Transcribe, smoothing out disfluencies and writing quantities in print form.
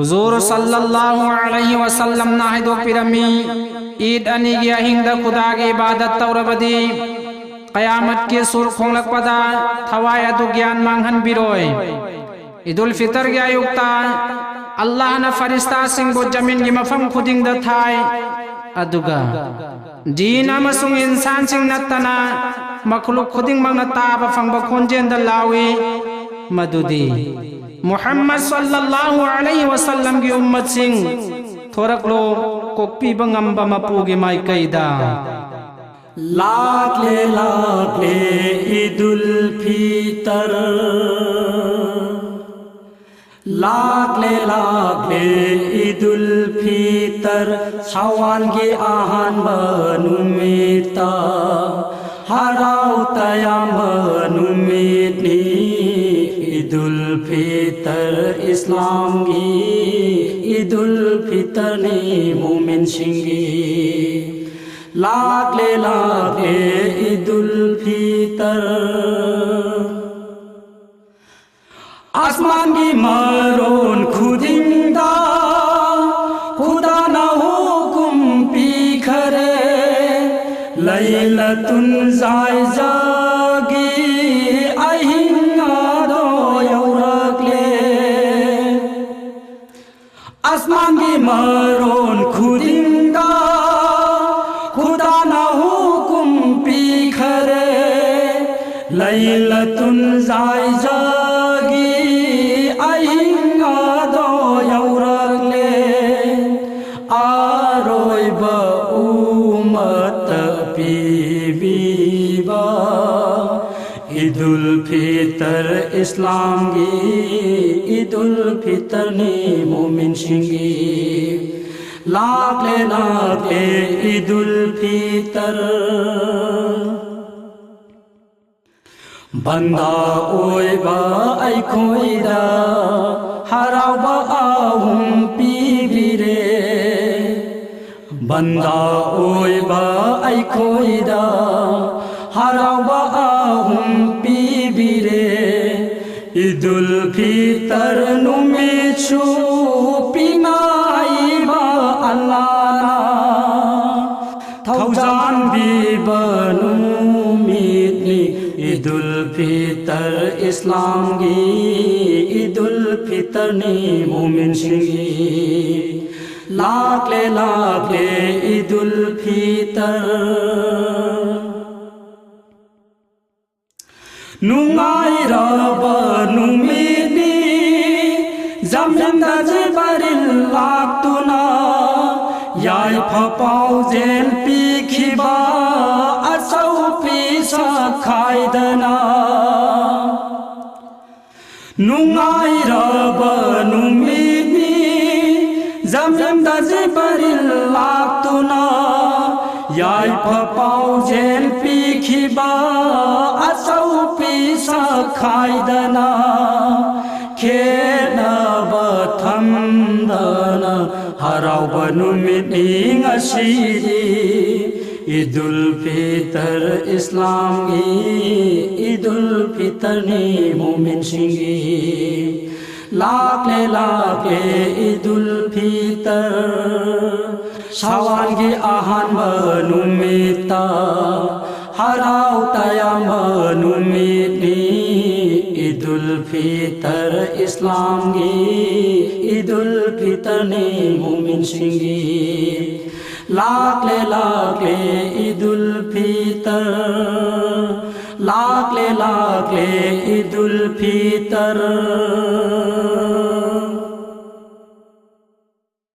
हुजूर सल्लल्लाहु अलैहि वसल्लम ना हिदो पिरमी ईद अनि गी अहिंगदा खुदा गी इबादत तौरबदी क़यामत के सुर खोंगलकपदा थवाय अदु ज्ञान मांगहन बिरोय ईदुल फितर गी आयुक्ता अल्लाह ना फरिश्ता सिंगबो जमीन गी मफम खुदिंग दा थाय अदुगा जीन अमसुंग इंसान सिंग नत्तना मखलुक खुदिंग मंगना ताबा फंगबा खोंजेन दा लावी मदुदी मुहम्मद सल्लल्लाहु अलैहि वसल्लम की उम्मत सिंह थोरक लो कोपी बंगम्बा मपूगे माई कैदा लाख ले ईदुल फितर लाख ले ईदुल फितर सावन की आहान बनुमिता हराव तयाम बनुमितनी ईदुल फितर इस्लाम की ईदुल फितर ने मोमिन सिंगी लाख ले ईदुल फितर आसमान की मरोन खुदिंदा खुदा ना हुकुम पिखरे लैलतुन जाय जागी अहिंगा दो यौरकले आसमान की मरोन खुदिंदा खुदा ना हुकुम पिखरे लैलतुन जाय जागी अहिंगा दो यौरकले आरोय ब उम्मत पीबीबा ईदुल फितर इस्लाम की ईदुल फितर ने मोमिन सिंगी लाख ले ईदुल फितर बंदा ओयबा आई खोइदा हरावबा आहुम पीबिरे बंदा ओयबा आई खोइदा हरावबा आहुम पीबिरे ईदुल फितर नुमिछु पिनाइबा अल्लाह थौजान बिबनु मितनी ईदुल फितर इस्लाम की ईदुल फितर ने मोमिन सिंगी लाख ले ईदुल फितर नुंगाई रबा नुमिनी जमिंदा जिबरिल लाक्तुना याय फपाउ जेन पिखिबा असौ पिसा खाइदना नुंगाई रबा नुमिनी जमिंदा जिबरिल लाक्तुना याय फपाउ जेन पिखिबा असौ पिसा खाइदना खेनब थमदना हराव बनुमिनी ngasiदी ईदुल फितर इस्लाम की ईदुल फितर ने मोमिन सिंगी लाख ले ईदुल फितर सावन की आहान बनुमिता हराव तयाम बनुमितनी ईदुल फितर इस्लाम की ईदुल फितर ने मोमिन सिंगी लाख ले ईदुल फितर लाख ले ईदुल फितर।